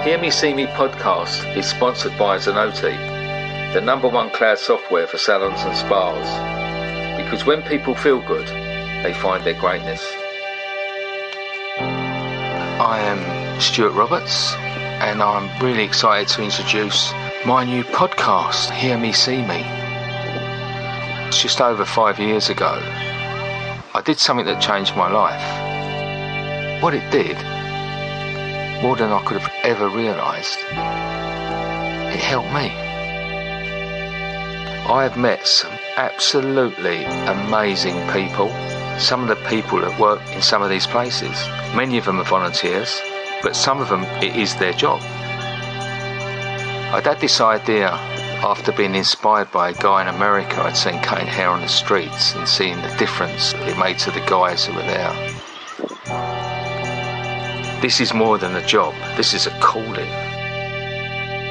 Hear Me See Me podcast is sponsored by Zenoti, the #1 cloud software for salons and spas. Because when people feel good, they find their greatness. I am Stuart Roberts, and I'm really excited to introduce my new podcast, Hear Me See Me. It's just over 5 years ago. I did something that changed my life. What it did, more than I could have ever realised, it helped me. I have met some absolutely amazing people. Some of the people that work in some of these places, many of them are volunteers, but some of them it is their job. I'd had this idea after being inspired by a guy in America I'd seen cutting hair on the streets and seeing the difference it made to the guys who were there. This is more than a job. This is a calling.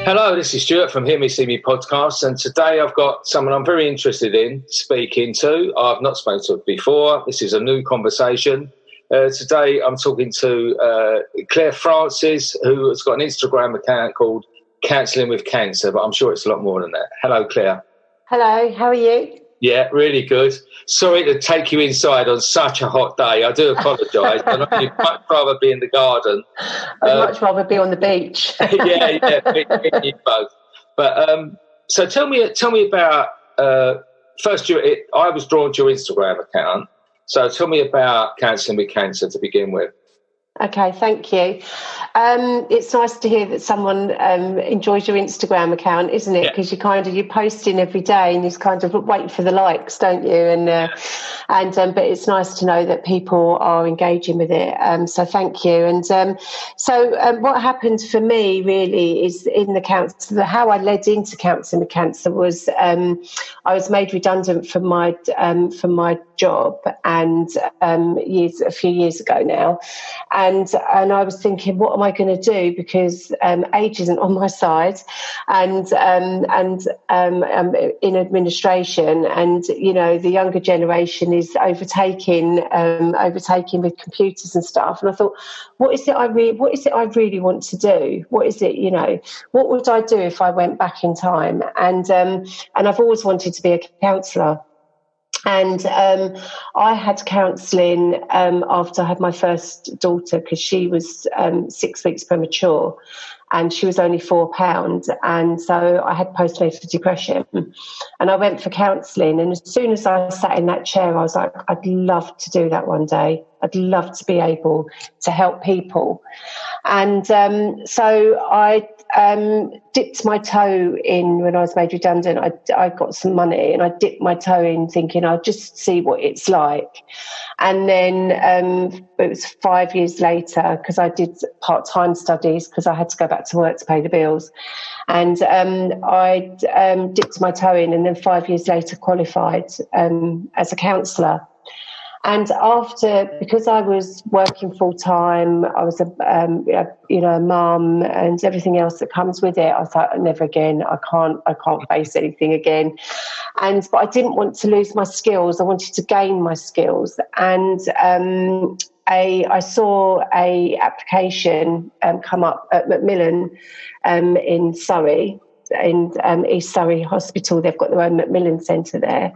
Hello, this is Stuart from Hear Me See Me podcast, and today I've got someone I'm very interested in speaking to. I've not spoken to her before. This is a new conversation. Today I'm talking to Claire Francis, who has got an Instagram account called Counselling with Cancer, but I'm sure it's a lot more than that. Hello, Claire. Hello, how are you? Yeah, really good. Sorry to take you inside on such a hot day. I do apologise. I know you'd much rather be in the garden. I'd much rather be on the beach. yeah, you both. But so tell me about first. I was drawn to your Instagram account. So tell me about Counselling with Cancer to begin with. Okay, thank you. It's nice to hear that someone enjoys your Instagram account, isn't it? Because you're posting every day, and you kind of wait for the likes, don't you? And but it's nice to know that people are engaging with it. So thank you. And so what happened for me really is in the counsel. How I led into Counselling with Cancer was I was made redundant from my job, and a few years ago now. And I was thinking, what am I going to do? Because age isn't on my side, and I'm in administration, and the younger generation is overtaking with computers and stuff. And I thought, what is it I really want to do? What is it? What would I do if I went back in time? And I've always wanted to be a counsellor. And I had counselling after I had my first daughter, because she was 6 weeks premature and she was only £4. And so I had postnatal depression, and I went for counselling. And as soon as I sat in that chair, I was like, I'd love to do that one day. I'd love to be able to help people. And so I dipped my toe in when I was made redundant. I got some money and I dipped my toe in thinking I'll just see what it's like. And then it was 5 years later, because I did part-time studies because I had to go back to work to pay the bills. And I dipped my toe in, and then 5 years later qualified as a counsellor. And because I was working full time, I was a mum and everything else that comes with it. I thought, never again. I can't face anything again. But I didn't want to lose my skills. I wanted to gain my skills. And I saw a application come up at Macmillan in Surrey, in East Surrey Hospital. They've got their own Macmillan Centre there.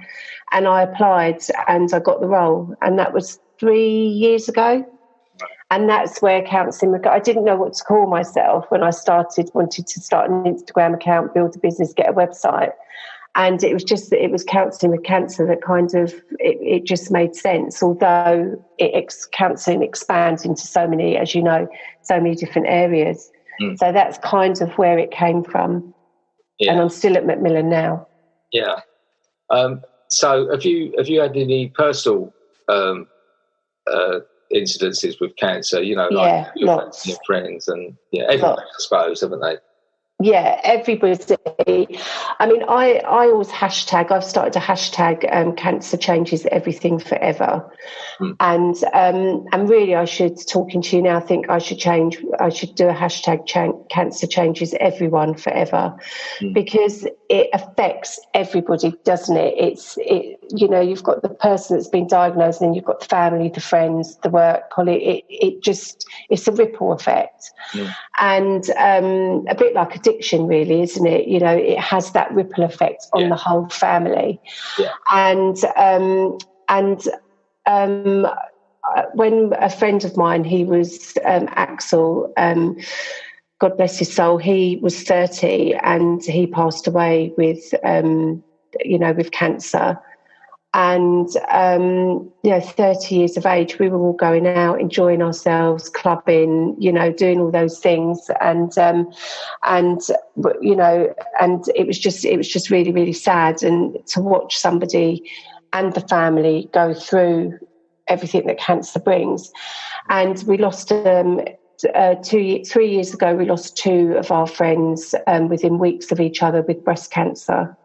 And I applied and I got the role. And that was 3 years ago. And that's where counselling, I didn't know what to call myself when I wanted to start an Instagram account, build a business, get a website. And it was just that it was Counselling with Cancer that kind of, it just made sense. Although counselling expands into so many, as you know, so many different areas. Mm. So that's kind of where it came from. Yeah. And I'm still at Macmillan now. Yeah. So have you had any personal incidences with cancer? Like your friends and everybody, I suppose, haven't they? Yeah, everybody. I mean, I always hashtag. I've started a hashtag. Cancer changes everything forever, and really, I should. Talking to you now, I think I should change. I should do a hashtag. Cancer changes everyone forever, because it affects everybody, doesn't it? you've got the person that's been diagnosed, and you've got the family, the friends, the work colleague. It's a ripple effect. And a bit like addiction, really, isn't it? It has that ripple effect on the whole family. And when a friend of mine, he was Axel, God bless his soul, he was 30 and he passed away with cancer. And 30 years of age, we were all going out, enjoying ourselves, clubbing, doing all those things, and it was just really, really sad, and to watch somebody and the family go through everything that cancer brings. And we lost 3 years ago. We lost 2 of our friends within weeks of each other with breast cancer.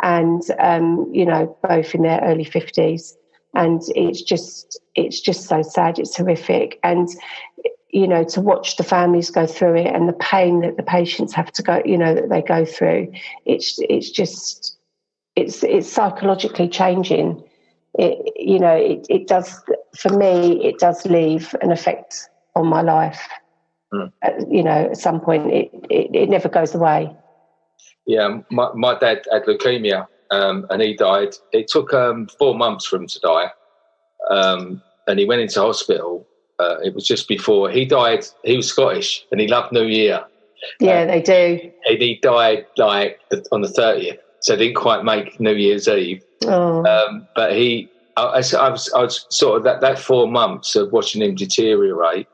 And both in their early 50s, and it's just so sad. It's horrific. And to watch the families go through it, and the pain that the patients have to go, that they go through, it's psychologically changing. It does, for me, it does leave an effect on my life. At some point, it never goes away. Yeah, my dad had leukemia, and he died. It took 4 months for him to die, and he went into hospital. It was just before he died. He was Scottish, and he loved New Year. Yeah, they do. And he died on the 30th, so didn't quite make New Year's Eve. Oh. But I was sort of that 4 months of watching him deteriorate.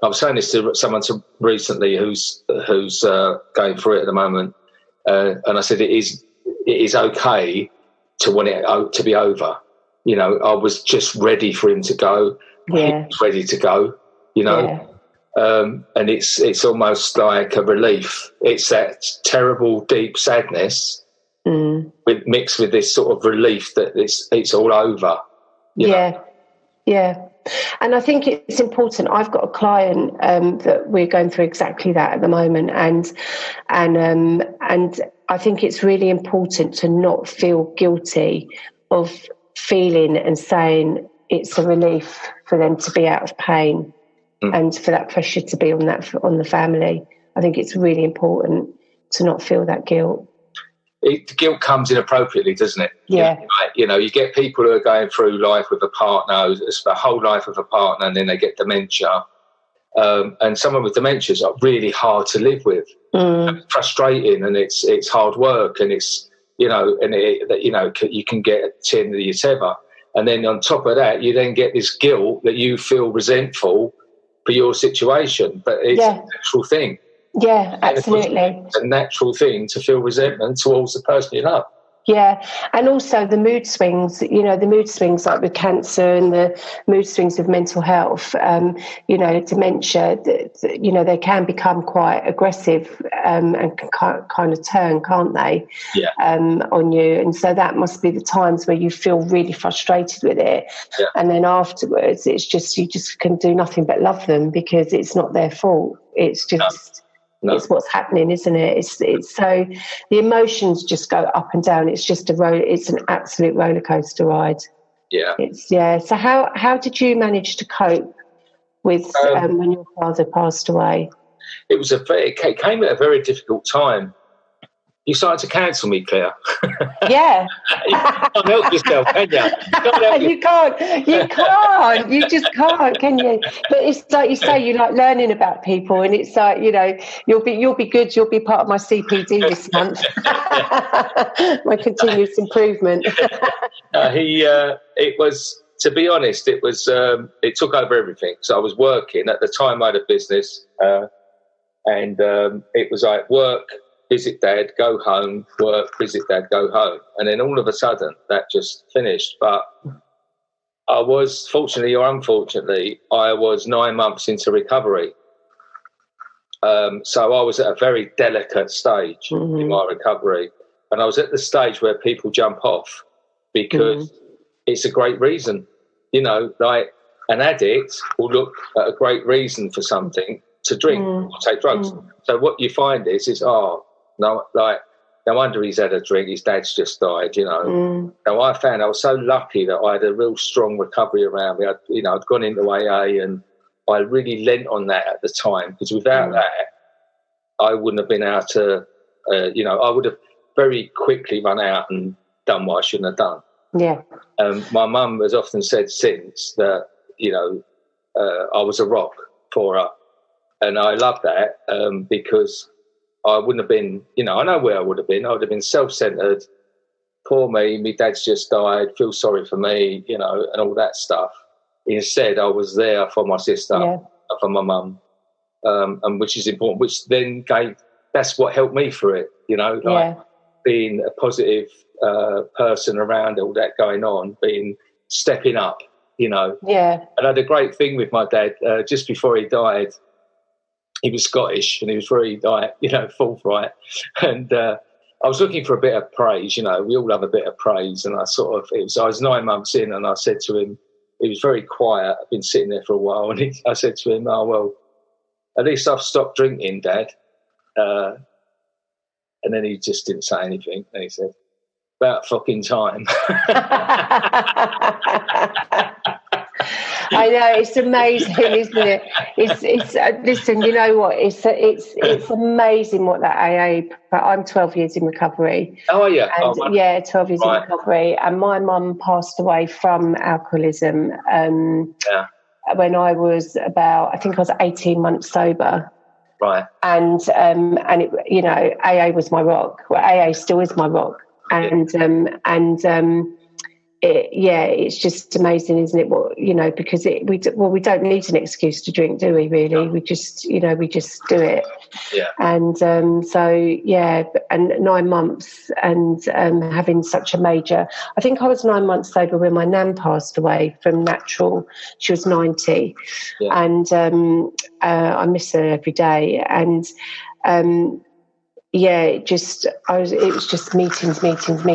I was saying this to someone recently who's going through it at the moment. And I said, it is okay to want it to be over. I was just ready for him to go. Yeah. He was ready to go, Yeah. And it's almost like a relief. It's that terrible, deep sadness mixed with this sort of relief that it's all over. Yeah. And I think it's important. I've got a client that we're going through exactly that at the moment, and I think it's really important to not feel guilty of feeling and saying it's a relief for them to be out of pain, and for that pressure to be on the family. I think it's really important to not feel that guilt. Guilt comes inappropriately, doesn't it? Yeah. You get people who are going through life with a partner, it's the whole life of a partner, and then they get dementia. And someone with dementia is really hard to live with. It's frustrating, and it's hard work, and it's you can get to the end of your tether. And then on top of that, you then get this guilt that you feel resentful for your situation, but it's a natural thing. Yeah, absolutely. It's a natural thing to feel resentment towards the person you love. Yeah, and also the mood swings, the mood swings like with cancer, and the mood swings with mental health, dementia, they can become quite aggressive and can kind of turn, can't they, on you. And so that must be the times where you feel really frustrated with it. Yeah. And then afterwards, it's just, you just can do nothing but love them, because it's not their fault. It's just... No. It's what's happening, isn't it? It's so the emotions just go up and down. It's just it's an absolute roller coaster ride. Yeah. So how did you manage to cope with when your father passed away? It came at a very difficult time. You started to cancel me, Claire. Yeah. You can't help yourself, can you? You can't. You just can't, can you? But it's like you say, you like learning about people, and it's like, you'll be good. You'll be part of my CPD this month. My continuous improvement. It was, to be honest, it took over everything. So I was working at the time. I had a business, and it was like work, visit dad, go home, work, visit dad, go home. And then all of a sudden that just finished. But I was, fortunately or unfortunately, I was 9 months into recovery. So I was at a very delicate stage in my recovery. And I was at the stage where people jump off because it's a great reason. Like an addict will look at a great reason for something to drink or take drugs. So what you find is no, like no wonder he's had a drink. His dad's just died, you know. So I found I was so lucky that I had a real strong recovery around me. I'd gone into AA, and I really lent on that at the time, because without that, I wouldn't have been able to, I would have very quickly run out and done what I shouldn't have done. Yeah. My mum has often said since that, I was a rock for her. And I love that because I wouldn't have been, I know where I would have been. I would have been self-centred. Poor me, my dad's just died, feel sorry for me, and all that stuff. Instead, I was there for my sister, for my mum, and which is important, which then that's what helped me through it, being a positive person around all that going on, stepping up, Yeah. And I had a great thing with my dad. Just before he died, he was Scottish and he was very, forthright. And I was looking for a bit of praise, we all have a bit of praise. And I was 9 months in, and I said to him, he was very quiet. I've been sitting there for a while. And I said to him, oh, well, at least I've stopped drinking, Dad. And then he just didn't say anything. And he said, about fucking time. I know, it's amazing, isn't it? It's listen, you know what? It's amazing what that AA. I'm 12 years in recovery. Oh yeah, and 12 years in recovery, and my mum passed away from alcoholism. When I was I think I was 18 months sober. Right. And it, AA was my rock. Well, AA still is my rock. It's just amazing, isn't it? Because we don't need an excuse to drink, do we? Really, no. we just do it. Yeah. And and 9 months, and having such a major. I think I was 9 months sober when my nan passed away from natural. She was 90, and I miss her every day. And it was just meetings, isn't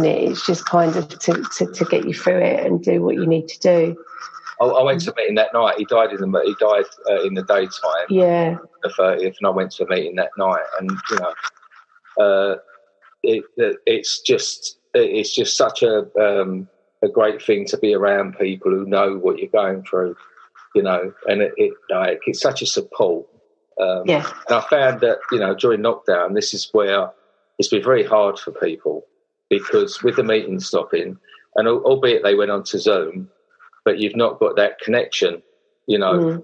it? It's just kind of to get you through it and do what you need to do. I went to a meeting that night. He died in the daytime. Yeah. The 30th, and I went to a meeting that night, and it's just such a great thing to be around people who know what you're going through, and it's such a support. And I found that, during lockdown, this is where it's been very hard for people, because with the meeting stopping, and albeit they went on to Zoom, but you've not got that connection, and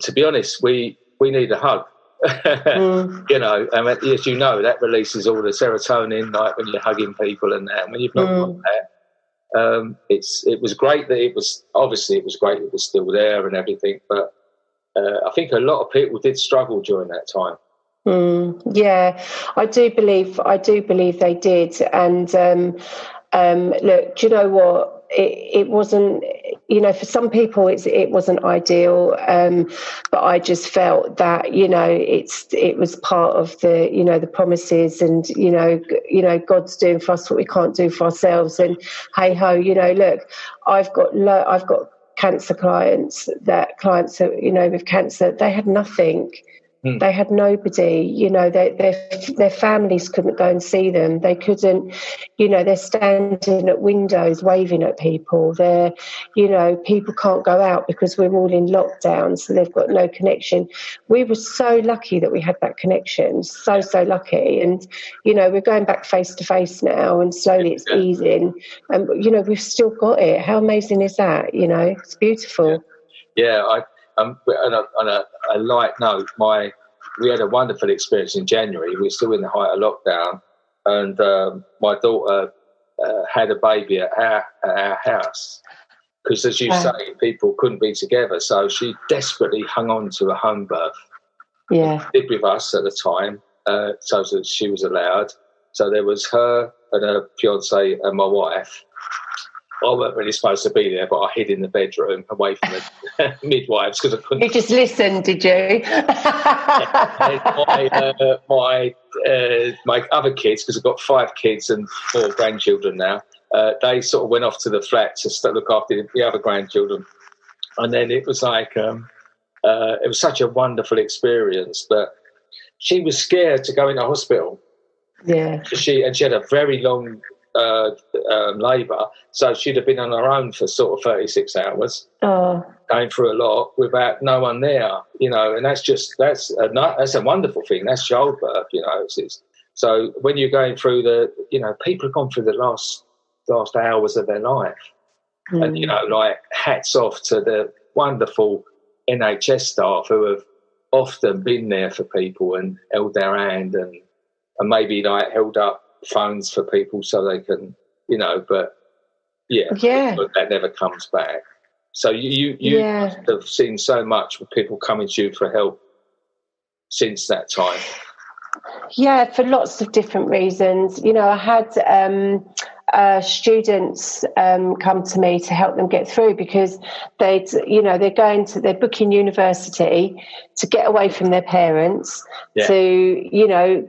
to be honest, we need a hug, and as you know, that releases all the serotonin, like when you're hugging people and that. And when you've not got that, it was great that it was great it was still there and everything, but I think a lot of people did struggle during that time. I do believe they did. And look, do you know what? It wasn't, for some people it wasn't ideal, but I just felt that it was part of the the promises, and God's doing for us what we can't do for ourselves. And hey ho, look, I've got cancer clients with cancer, they had nothing. They had nobody, their families couldn't go and see them. They couldn't, they're standing at windows waving at people. They're, people can't go out because we're all in lockdown, so they've got no connection. We were so lucky that we had that connection, so lucky. And, we're going back face to face now, and slowly it's easing. And, we've still got it. How amazing is that? It's beautiful. Yeah, on a light note, we had a wonderful experience in January. We were still in the height of lockdown, and my daughter had a baby at our house, because, as you say, people couldn't be together. So she desperately hung on to a home birth. Yeah, she lived with us at the time, so that she was allowed. So there was her and her fiance and my wife. I wasn't really supposed to be there, but I hid in the bedroom away from the midwives because I couldn't. You just listened, did you? My other kids, because I've got 5 kids and 4 grandchildren now, they sort of went off to the flat to look after the other grandchildren. And then it was like, it was such a wonderful experience. But she was scared to go into hospital. Yeah. She had a very long labour, so she'd have been on her own for sort of 36 hours, going through a lot without no one there, and that's a wonderful thing. That's childbirth, so when you're going through people have gone through the last hours of their life, and hats off to the wonderful NHS staff who have often been there for people and held their hand and maybe held up phones for people so they can, but that never comes back. So you must have seen so much with people coming to you for help since that time. Yeah, for lots of different reasons. I had students come to me to help them get through because they're booking university to get away from their parents, to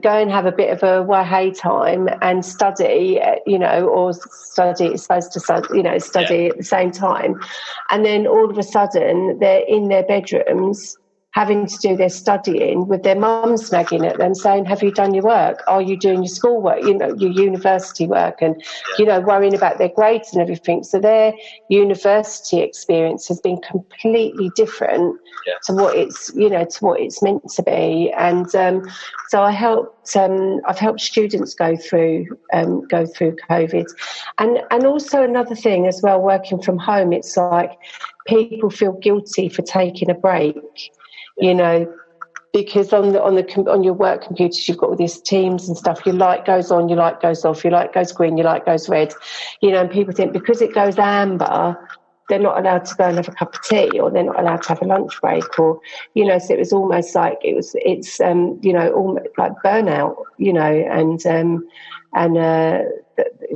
go and have a bit of a wahay time and study, or study at the same time, and then all of a sudden they're in their bedrooms having to do their studying with their mum snagging at them saying, have you done your work? Are you doing your schoolwork, your university work? And, worrying about their grades and everything. So their university experience has been completely different to what it's meant to be. And so I've helped students go through COVID. And also another thing as well, working from home, it's like people feel guilty for taking a break. Because on your work computers you've got all these Teams and stuff. Your light goes on, your light goes off, your light goes green, your light goes red. And people think because it goes amber, they're not allowed to go and have a cup of tea, or they're not allowed to have a lunch break, or so it was almost like it's almost like burnout,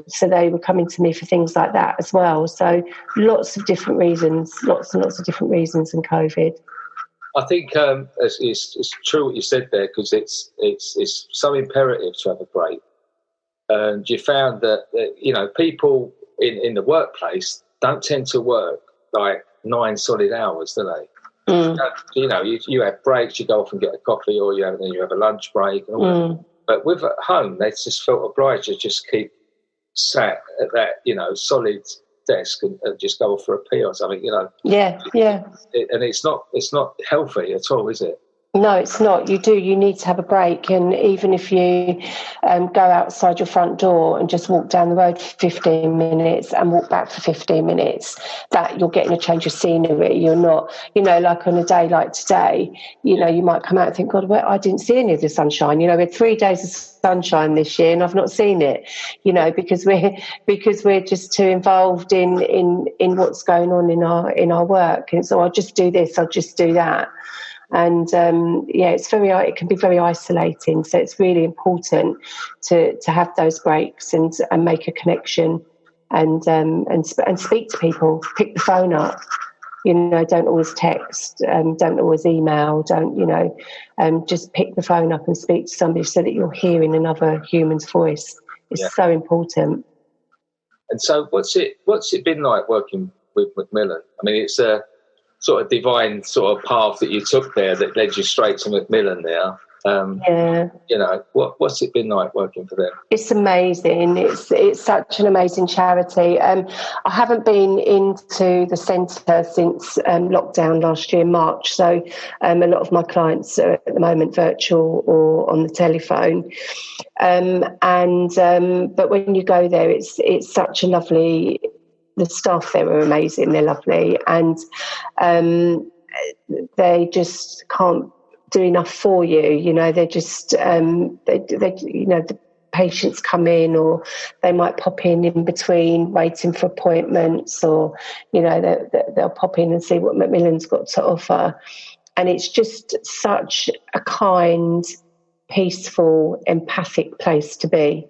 so they were coming to me for things like that as well. So lots and lots of different reasons in COVID. I think it's true what you said there, because it's so imperative to have a break. And you found that people in the workplace don't tend to work like 9 solid hours, do they? You have breaks, you go off and get a coffee, or you have a lunch break. And all that. But with at home, they just felt obliged to just keep sat at that solid desk and just go off for a pee or something, and it's not healthy at all, is it? No, it's not. You need to have a break. And even if you go outside your front door and just walk down the road for 15 minutes and walk back for 15 minutes, that you're getting a change of scenery. You're not, like on a day like today, you might come out and think, God, I didn't see any of the sunshine. We had 3 days of sunshine this year and I've not seen it, because we're just too involved in what's going on in our work. And so I'll just do this, I'll just do that. And it can be very isolating. So it's really important to have those breaks and make a connection and speak to people. Pick the phone up. Don't always text. Don't always email. Just pick the phone up and speak to somebody so that you're hearing another human's voice. It's so important. And so, what's it been like working with Macmillan? I mean, it's a sort of divine sort of path that you took there that led you straight to Macmillan there. What's it been like working for them? It's amazing. It's such an amazing charity. I haven't been into the centre since lockdown last year, March. So a lot of my clients are at the moment virtual or on the telephone. But when you go there, it's such a lovely. The staff there are amazing. They're lovely, and they just can't do enough for you. They just the patients come in, or they might pop in between waiting for appointments, or they'll pop in and see what Macmillan's got to offer, and it's just such a kind, peaceful, empathic place to be.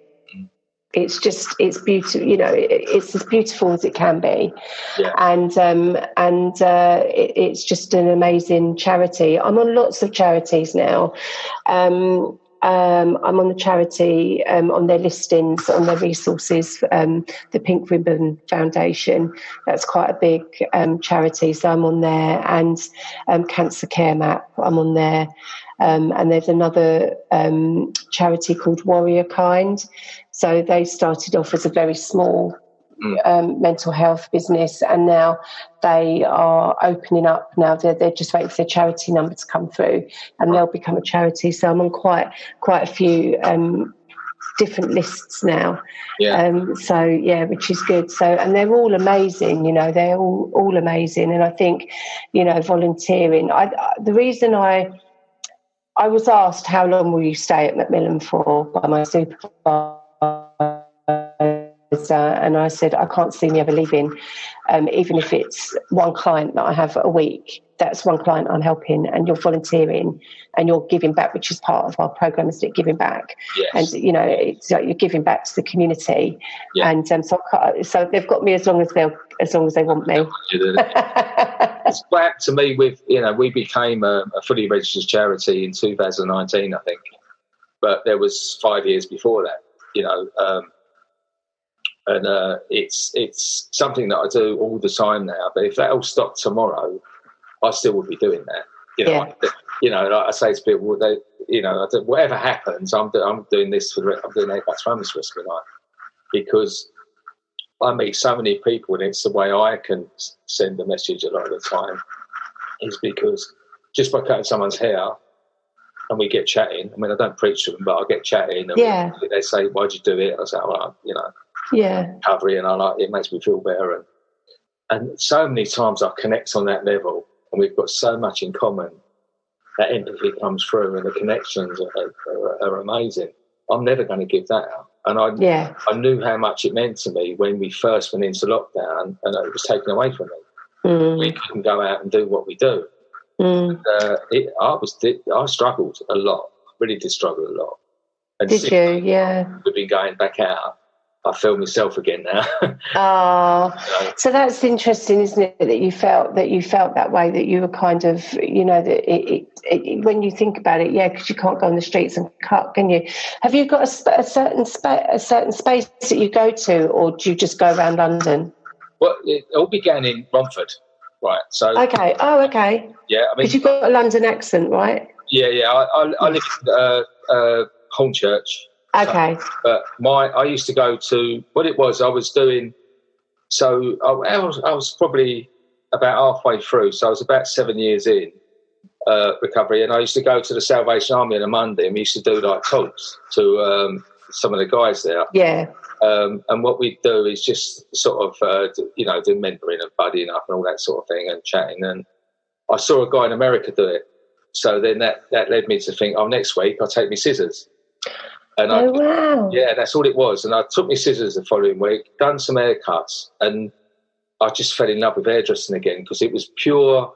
It's beautiful, it's as beautiful as it can be. Yeah. And it's just an amazing charity. I'm on lots of charities now. I'm on the charity, on their listings, on their resources, the Pink Ribbon Foundation. That's quite a big charity, so I'm on there. And Cancer Care Map, I'm on there. And there's another charity called Warrior Kind. So they started off as a very small mental health business, and now they are opening up. Now they're just waiting for their charity number to come through, and they'll become a charity. So I'm on quite a few different lists now. Which is good. So, and they're all amazing, they're all amazing. And I think, volunteering, the reason I was asked how long will you stay at Macmillan for by my supervisor, and I said I can't see me ever leaving, even if it's one client that I have a week. That's one client I'm helping, and you're volunteering and you're giving back, which is part of our programme, is giving back. Yes. And it's like you're giving back to the community. And so they've got me as long as they want me. It's what happened to me with we became a fully registered charity in 2019, I think, but there was 5 years before that. And it's something that I do all the time now. But if that all stopped tomorrow, I still would be doing that. Like I say to people, whatever happens, I'm doing this I'm doing Apex Homeless for the rest of my life, because I meet so many people, and it's the way I can send a message a lot of the time, is because just by cutting someone's hair and we get chatting. I mean, I don't preach to them, but I get chatting, and they say, "Why'd you do it?" And I say, "Well, recovery," and it makes me feel better. And so many times I connect on that level, and we've got so much in common. That empathy comes through, and the connections are amazing. I'm never going to give that up. And I knew how much it meant to me when we first went into lockdown, and it was taken away from me. We couldn't go out and do what we do. I struggled a lot. Really did struggle a lot. And did you? Yeah. We've been going back out. I feel myself again now. So that's interesting, isn't it? That you felt that way. That you were kind of, that when you think about it, because you can't go on the streets and cut, can you? Have you got a certain space that you go to, or do you just go around London? Well, it all began in Romford, right? So okay. Oh, okay. Yeah, I mean, because you've got a London accent, right? Yeah. I live in Hornchurch. Okay. But I used to go to what it was. I was doing. So I was probably about halfway through. So I was about 7 years in recovery, and I used to go to the Salvation Army on a Monday, and we used to do like talks to some of the guys there. Yeah. And what we do is just sort of do mentoring and buddying up and all that sort of thing and chatting. And I saw a guy in America do it. So then that led me to think, next week I'll take my scissors. And wow. Yeah, that's all it was. And I took my scissors the following week, done some haircuts, and I just fell in love with hairdressing again, because it was pure.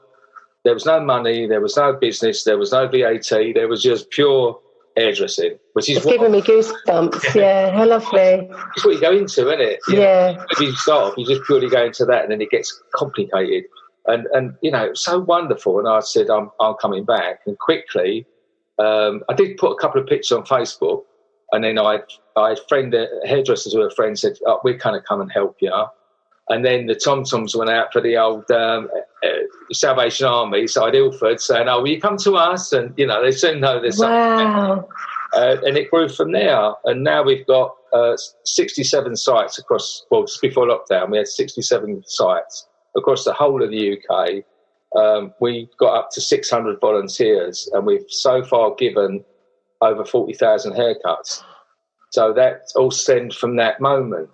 There was no money, there was no business, there was no VAT, there was just pure hairdressing, which is giving me goosebumps. Yeah, how lovely. It's what you go into, isn't it? If you start off, you just purely go into that, and then it gets complicated. And it was so wonderful. And I said, I'm coming back. And quickly, I did put a couple of pictures on Facebook. And then I friend hairdressers who were friends said, we're kind of come and help you. And then the Tom-Toms went out for the old Salvation Army side Ilford saying, will you come to us? And, they soon know there's something. And it grew from there. And now we've got 67 sites across, just before lockdown, we had 67 sites across the whole of the UK. We got up to 600 volunteers, and we've so far given over 40,000 haircuts. So that all stemmed from that moment,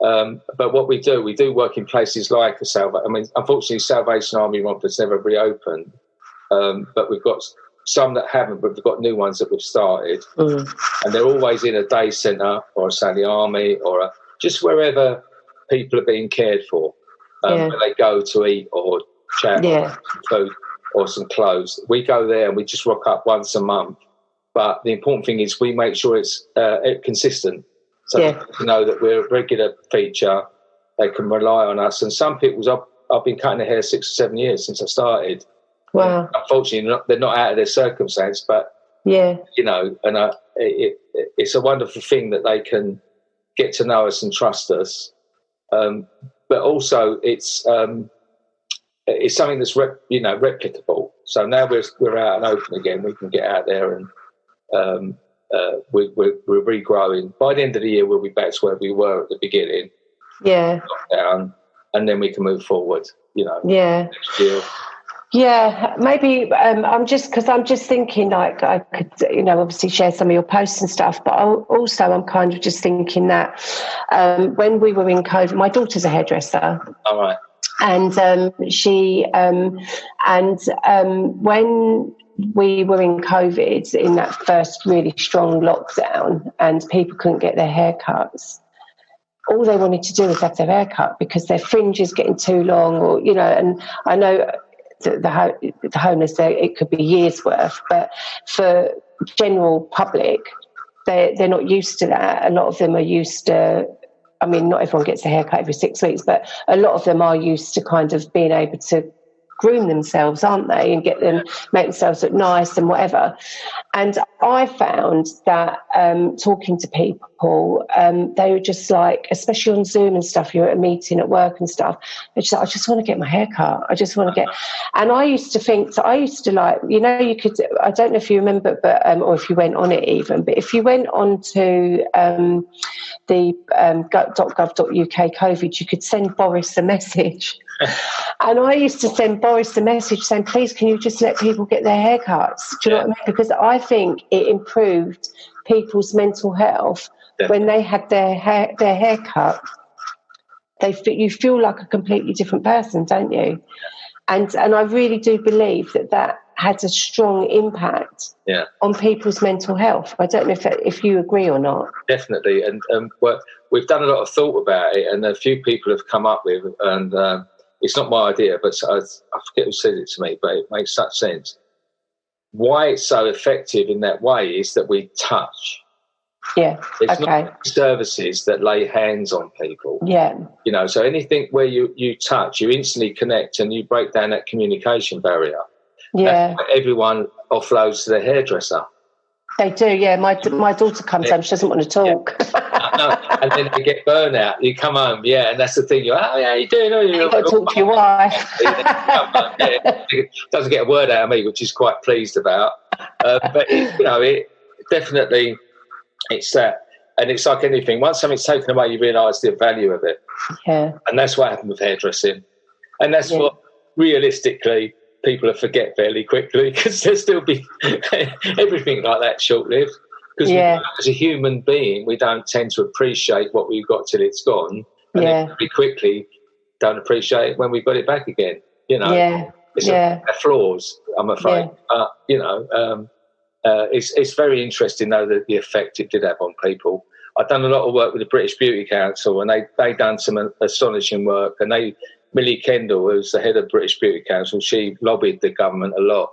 But what we do work in places like unfortunately, Salvation Army Romford's never reopened. But we've got some that haven't, but we've got new ones that we've started. And they're always in a day centre or a Sunday Army or just wherever people are being cared for, where they go to eat or chat or some food or some clothes. We go there and we just rock up once a month. But the important thing is we make sure it's consistent, so people know that we're a regular feature. They can rely on us. And some people, I've been cutting their hair 6 or 7 years since I started. Wow. Unfortunately, they're not out of their circumstance, but it's a wonderful thing that they can get to know us and trust us. But also, it's something that's replicable. So now we're out and open again. We can get out there and we're regrowing. By the end of the year, we'll be back to where we were at the beginning. Yeah. Lockdown, and then we can move forward. Yeah. Next year. Yeah, maybe I'm just thinking like I could, obviously share some of your posts and stuff, but I'm kind of just thinking that when we were in COVID, my daughter's a hairdresser. All right. And when we were in COVID, in that first really strong lockdown, and people couldn't get their haircuts, all they wanted to do was have their haircut because their fringe is getting too long, or and I know the homeless, it could be years worth, but for general public, they're not used to that. A lot of them are used to, I mean, not everyone gets a haircut every 6 weeks, but a lot of them are used to kind of being able to groom themselves, aren't they, and make themselves look nice and whatever. And I found that talking to people, they were just like, especially on Zoom and stuff, you're at a meeting at work and stuff, they're just like, I just want to get my hair cut. I just want to get, and I used to like, you could, I don't know if you remember, but, or if you went on it even, but if you went on to the .gov.uk COVID, you could send Boris a message. And I used to send Boris a message saying, please, can you just let people get their haircuts? Do you know what I mean? Because I think it improved people's mental health. Definitely. When they had their haircut. You feel like a completely different person, don't you? And I really do believe that had a strong impact on people's mental health. I don't know if you agree or not. Definitely. And we've done a lot of thought about it, and a few people have come up with, and it's not my idea, but I forget who said it to me, but it makes such sense. Why it's so effective in that way is that we touch. Yeah, There's not services that lay hands on people. Yeah. So anything where you touch, you instantly connect and you break down that communication barrier. Yeah. Everyone offloads to the hairdresser. They do, yeah. My daughter comes home, she doesn't want to talk. No, and then they get burnout. You come home, and that's the thing. You're, how you doing? You've got to talk to your wife. Doesn't get a word out of me, which is quite pleased about. But it definitely, it's that, and it's like anything. Once something's taken away, you realise the value of it. Yeah, and that's what happened with hairdressing, and that's what realistically people will forget fairly quickly, because there'll still be everything like that short-lived. Because as a human being, we don't tend to appreciate what we've got till it's gone, and then we quickly don't appreciate it when we've got it back again. It's flaws, I'm afraid. It's very interesting though that the effect it did have on people. I've done a lot of work with the British Beauty Council, and they done some astonishing work. And Millie Kendall, who's the head of British Beauty Council, she lobbied the government a lot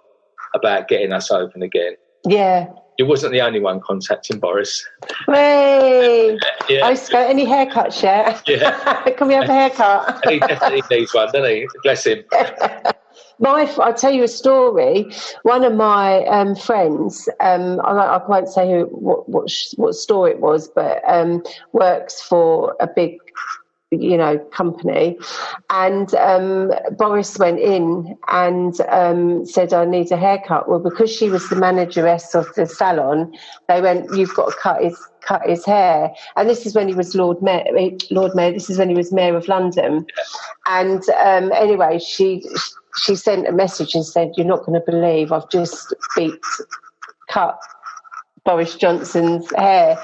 about getting us open again. Yeah. It wasn't the only one contacting Boris. Hey, I used to go, any haircuts yet? Yeah. Can we have a haircut? And he definitely needs one, doesn't he? Bless him. I'll tell you a story. One of my friends, I won't say what store it was, but works for a big company, and Boris went in and said, I need a haircut. Well, because she was the manageress of the salon, they went, you've got to cut his hair. And this is when he was Lord Mayor, this is when he was Mayor of London. And anyway, she sent a message and said, you're not going to believe I've just cut Boris Johnson's hair.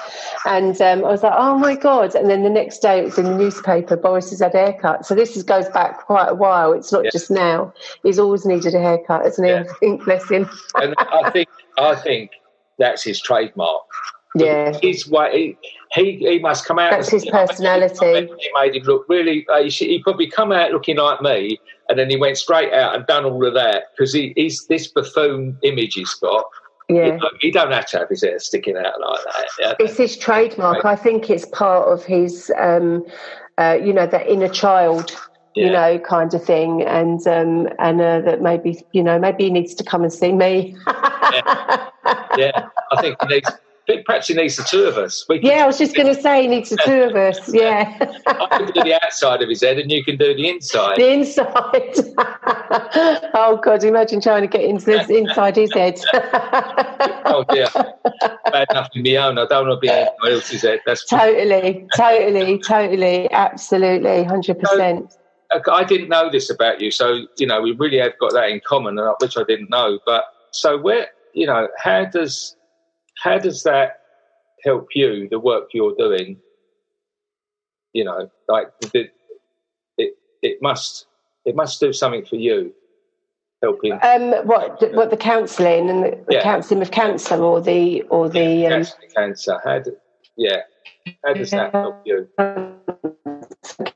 And I was like, oh my God. And then the next day it was in the newspaper, Boris has had a haircut. So this goes back quite a while. It's not just now. He's always needed a haircut, hasn't he? I think, bless him. And I think that's his trademark. Yeah. He must come out. That's his personality. He made him look really, he probably come out looking like me, and then he went straight out and done all of that, because he's this buffoon image he's got. Yeah. He don't have to have his hair sticking out like that. It's his trademark. I think it's part of his, that inner child, kind of thing. And that maybe he needs to come and see me. I think perhaps he needs the two of us. I was just going to say he needs the two of us. Yeah. I can do the outside of his head, and you can do the inside. The inside. Oh God! Imagine trying to get into this inside his head. Oh dear. Bad enough in my own. I don't want to be anyone else's head. That's totally, absolutely, 100%. I didn't know this about you, so we really have got that in common, which I didn't know. But so where, how does that help you? The work you're doing, like it must do something for you. Helping. What the counselling and the counselling with cancer or the cancer? How does that help you?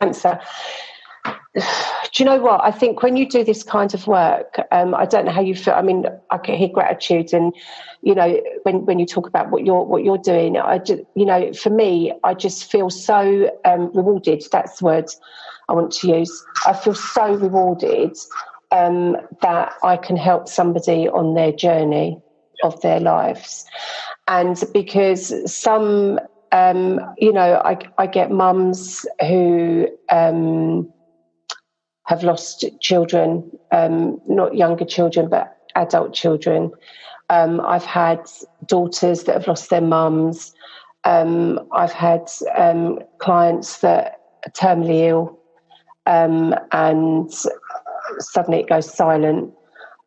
Cancer. Do you know what? I think when you do this kind of work, I don't know how you feel. I mean, I can hear gratitude, and when you talk about what you're doing, I just, for me, I just feel so rewarded. That's the word I want to use. I feel so rewarded that I can help somebody on their journey of their lives, and because some, I get mums who have lost children, not younger children, but adult children. I've had daughters that have lost their mums. I've had clients that are terminally ill, and suddenly it goes silent.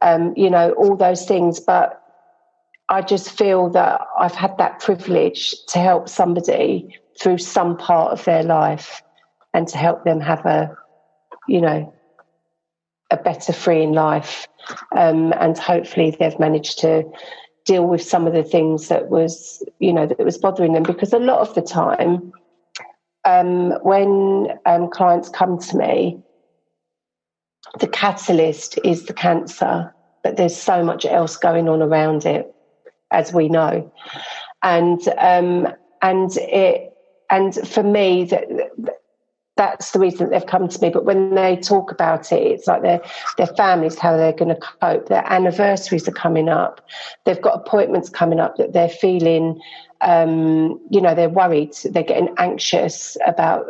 All those things. But I just feel that I've had that privilege to help somebody through some part of their life and to help them have a better freeing life, and hopefully they've managed to deal with some of the things that was bothering them, because a lot of the time when clients come to me, the catalyst is the cancer, but there's so much else going on around it, as we know, and for me that's the reason that they've come to me. But when they talk about it, it's like their families, how they're going to cope. Their anniversaries are coming up. They've got appointments coming up that they're feeling, they're worried. They're getting anxious about,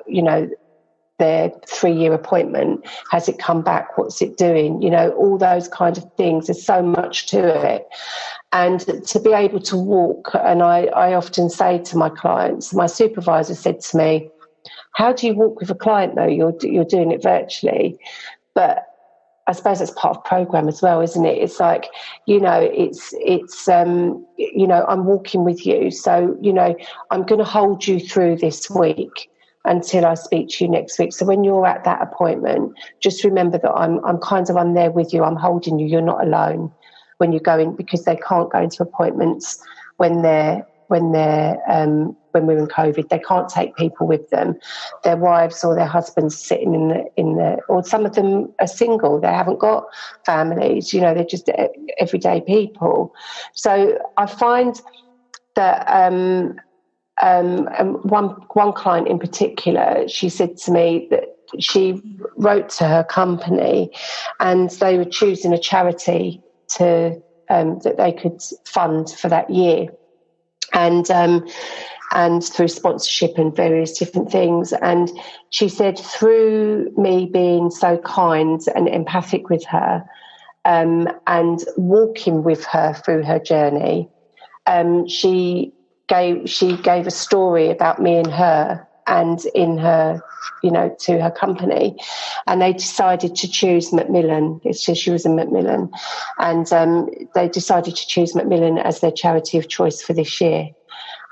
their 3-year appointment. Has it come back? What's it doing? All those kind of things. There's so much to it. And to be able to walk, and I often say to my clients, my supervisor said to me, how do you walk with a client though? You're doing it virtually, but I suppose that's part of program as well, isn't it? It's like, I'm walking with you, so I'm going to hold you through this week until I speak to you next week. So when you're at that appointment, just remember that I'm there with you. I'm holding you. You're not alone when you're going, because they can't go into appointments when we're in COVID. They can't take people with them. Their wives or their husbands sitting in the, or some of them are single. They haven't got families. They're just everyday people. So I find that one client in particular, she said to me that she wrote to her company, and they were choosing a charity to that they could fund for that year. And through sponsorship and various different things. And she said, through me being so kind and empathic with her, and walking with her through her journey, she gave a story about me and her, and in her, to her company, and they decided to choose Macmillan. It's just, she was in Macmillan, and they decided to choose Macmillan as their charity of choice for this year.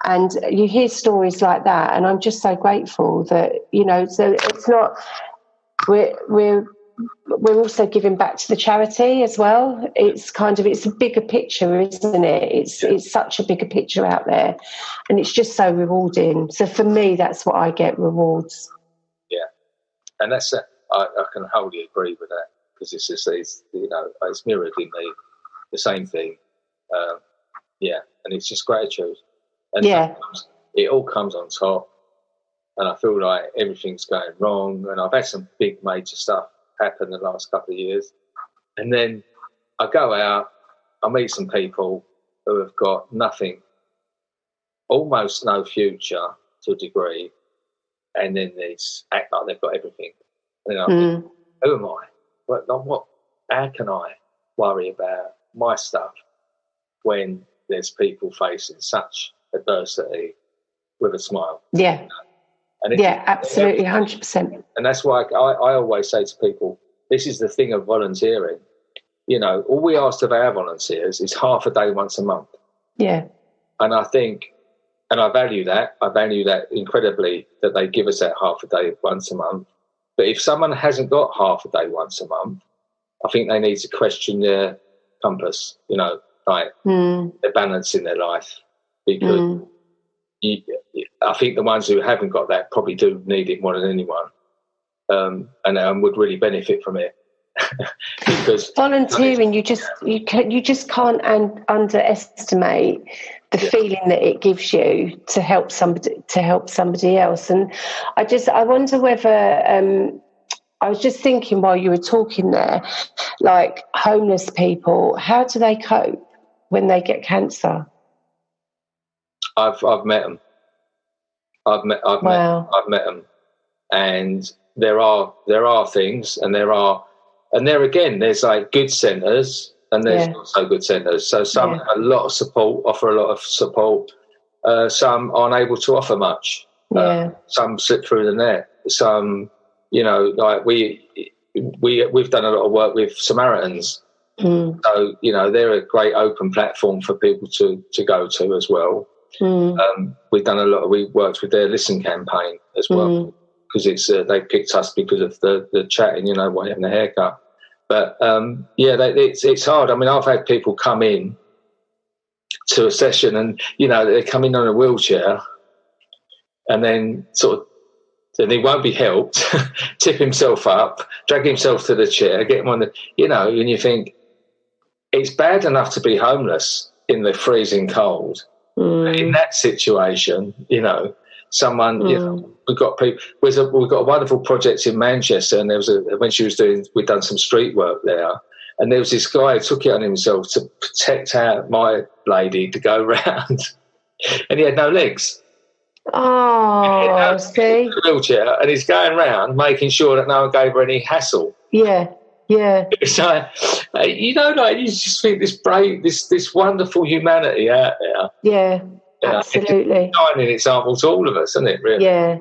And you hear stories like that, and I'm just so grateful that, so it's not, we're also giving back to the charity as well. It's a bigger picture, isn't it? It's such a bigger picture out there, and it's just so rewarding. So for me, that's what I get, rewards. Yeah, and that's I can wholly agree with that, because it's mirrored in the same thing. And it's just gratitude. And it all comes on top, and I feel like everything's going wrong, and I've had some big major stuff happen the last couple of years, and then I go out, I meet some people who have got nothing almost no future to a degree, and then they act like they've got everything. And I think, who am I? What? How can I worry about my stuff when there's people facing such adversity with a smile? Yeah. And absolutely, 100%. And that's why I always say to people, this is the thing of volunteering. You know, all we ask of our volunteers is half a day once a month. Yeah. And I think, and I value that. I value that incredibly, that they give us that half a day once a month. But if someone hasn't got half a day once a month, I think they need to question their compass, you know, like their balance in their life. Because I think the ones who haven't got that probably do need it more than anyone, and would really benefit from it. Because volunteering, you just can't underestimate the feeling that it gives you to help somebody else. And I wonder whether I was just thinking while you were talking there, like homeless people, how do they cope when they get cancer? I've met them. I've met them, and there are things, and there again, there's like good centres and there's not so good centres. So some have a lot of support, offer a lot of support. Some aren't able to offer much. Some slip through the net. Some, you know, like we've done a lot of work with Samaritans. So, you know, they're a great open platform for people to go to as well. We worked with their Listen campaign as well, because they picked us because of the chatting, you know, while having a haircut. But it's hard. I mean, I've had people come in to a session, and you know, they come in on a wheelchair, and then then he won't be helped, tip himself up, drag himself to the chair, get him on the, you know, and you think it's bad enough to be homeless in the freezing cold. In that situation, you know, someone, you know, we've got people. We've got a wonderful project in Manchester, and we'd done some street work there, and there was this guy who took it on himself to protect my lady to go round, and he had no legs. Oh, see, wheelchair, and he's going round making sure that no one gave her any hassle. Yeah. It's like, you know, like you just think this wonderful humanity out there. Yeah. Absolutely, it's a shining example to all of us, isn't it? Really? Yeah.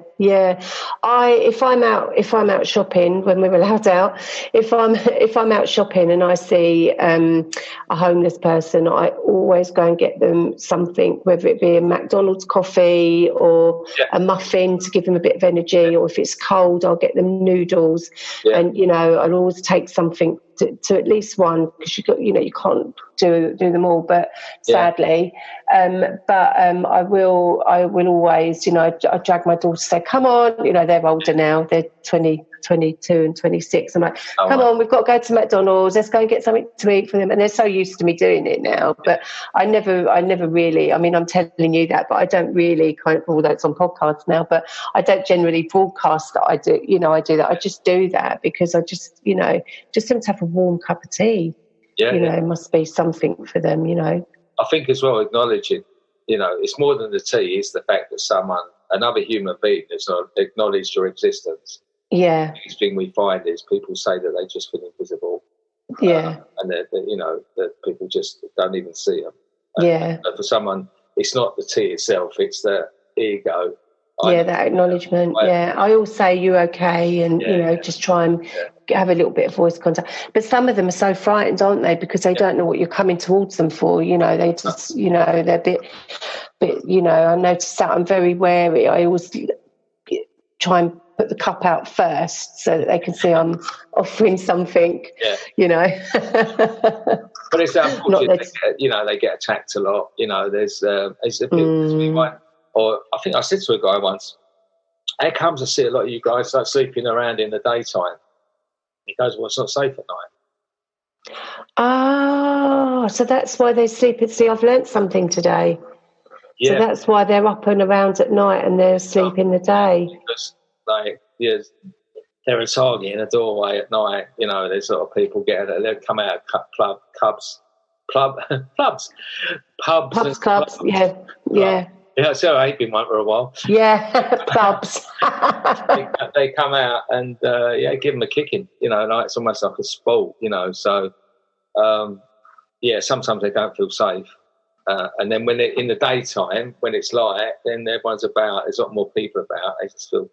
If I'm out shopping when we're allowed out, if I'm out shopping and I see a homeless person, I always go and get them something, whether it be a McDonald's coffee or a muffin to give them a bit of energy, or if it's cold, I'll get them noodles, and you know, I'll always take something to at least one, because you can't do them all, but sadly, I will always, you know, I drag my daughter to say, come on, you know, they're older now, they're 20, 22 and 26. I'm like, come on, we've got to go to McDonald's, let's go and get something to eat for them. And they're so used to me doing it now, but I never really, I mean, I'm telling you that, but I don't really although it's on podcasts now, but I don't generally broadcast that I do that. I just do that because I just, you know, just them to have a warm cup of tea. It must be something for them, you know. I think as well, acknowledging, you know, it's more than the tea, it's the fact that another human being has not acknowledged your existence. Yeah. The biggest thing we find is people say that they just feel invisible. Yeah. And that, you know, that people just don't even see them. And for someone, it's not the tea itself, it's the ego. That acknowledgement. I always say, you okay? And, you know, just try and have a little bit of voice contact. But some of them are so frightened, aren't they? Because they don't know what you're coming towards them for. You know, they just, you know, they're a bit, you know, I noticed that I'm very wary. I always try and put the cup out first so that they can see I'm offering something, you know. But it's unfortunate, you know, they get attacked a lot. You know, it's a bit, or I think I said to a guy once, how comes I see a lot of you guys like sleeping around in the daytime? He goes, well, it's not safe at night. Oh, so that's why they sleep at sea. I've learnt something today. Yeah. So that's why they're up and around at night and they're asleep in the day. Because, like, they're a target in a doorway at night. You know, there's sort of people they'll come out of pubs, Yeah, so I ain't been one for a while. Yeah, pubs. They come out and give them a kicking. Like it's almost like a sport. So sometimes they don't feel safe. And then when they're in the daytime, when it's light, then everyone's about. There's a lot more people about. They just feel.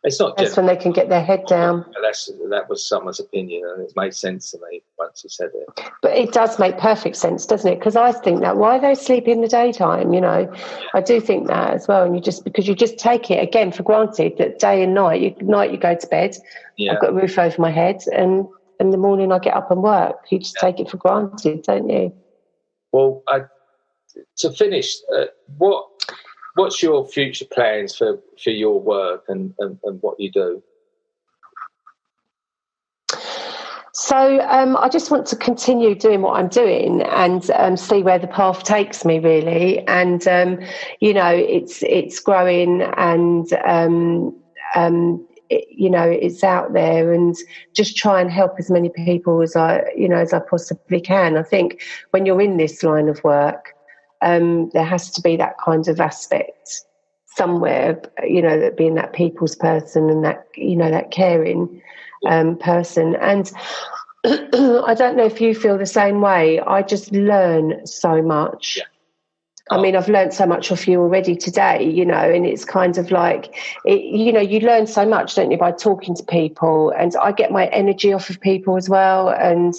It's not. That's when they can get their head down. That was someone's opinion, and it made sense to me once you said it. But it does make perfect sense, doesn't it? Because I think that why they sleep in the daytime, I do think that as well. And because you just take it again for granted that day and night, you go to bed. Yeah. I've got a roof over my head, and in the morning I get up and work. You just take it for granted, don't you? Well, to finish, what's your future plans for your work and what you do? So I just want to continue doing what I'm doing and see where the path takes me, really. And it's growing and it's out there, and just try and help as many people as I possibly can. I think when you're in this line of work, there has to be that kind of aspect somewhere, that being that people's person and that, that caring person. And I don't know if you feel the same way. I just learn so much. Yeah. I mean, I've learned so much off you already today, and it's kind of like, you learn so much, don't you, by talking to people, and I get my energy off of people as well. And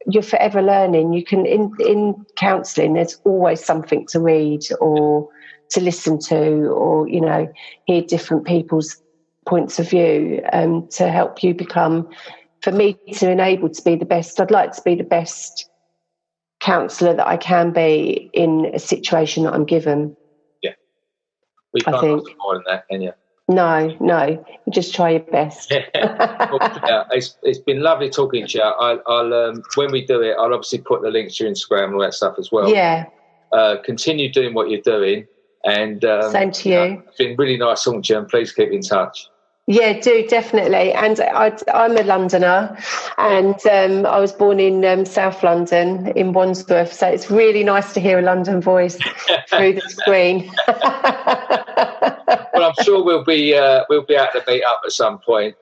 you're forever learning. You can, in counselling, there's always something to read or to listen to, or, hear different people's points of view to help you become, for me to enable to be the best. I'd like to be the best counsellor that I can be in a situation that I'm given. Yeah. We can't ask more than that, can you? No. You just try your best. It's been lovely talking to you. I'll when we do it, I'll obviously put the links to your Instagram and all that stuff as well. Yeah. Continue doing what you're doing. And same to you. It's been really nice talking to you, and please keep in touch. Yeah, do, definitely. And I'm a Londoner, and I was born in South London, in Wandsworth, so it's really nice to hear a London voice through the screen. Well, I'm sure we'll be able to meet up at some point.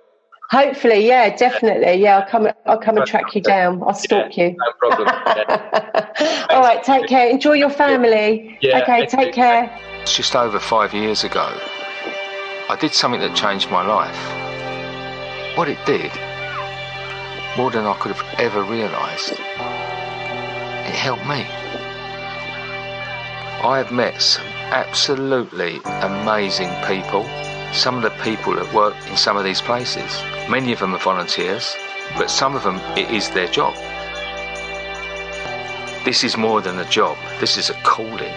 Hopefully, yeah, definitely. Yeah, I'll come and track you down. I'll stalk you. No problem. Yeah. All right, take care. Enjoy your family. Yeah. Okay, take care. It's just over 5 years ago, I did something that changed my life. What it did, more than I could have ever realised, it helped me. I have met some absolutely amazing people, some of the people that work in some of these places. Many of them are volunteers, but some of them, it is their job. This is more than a job, this is a calling.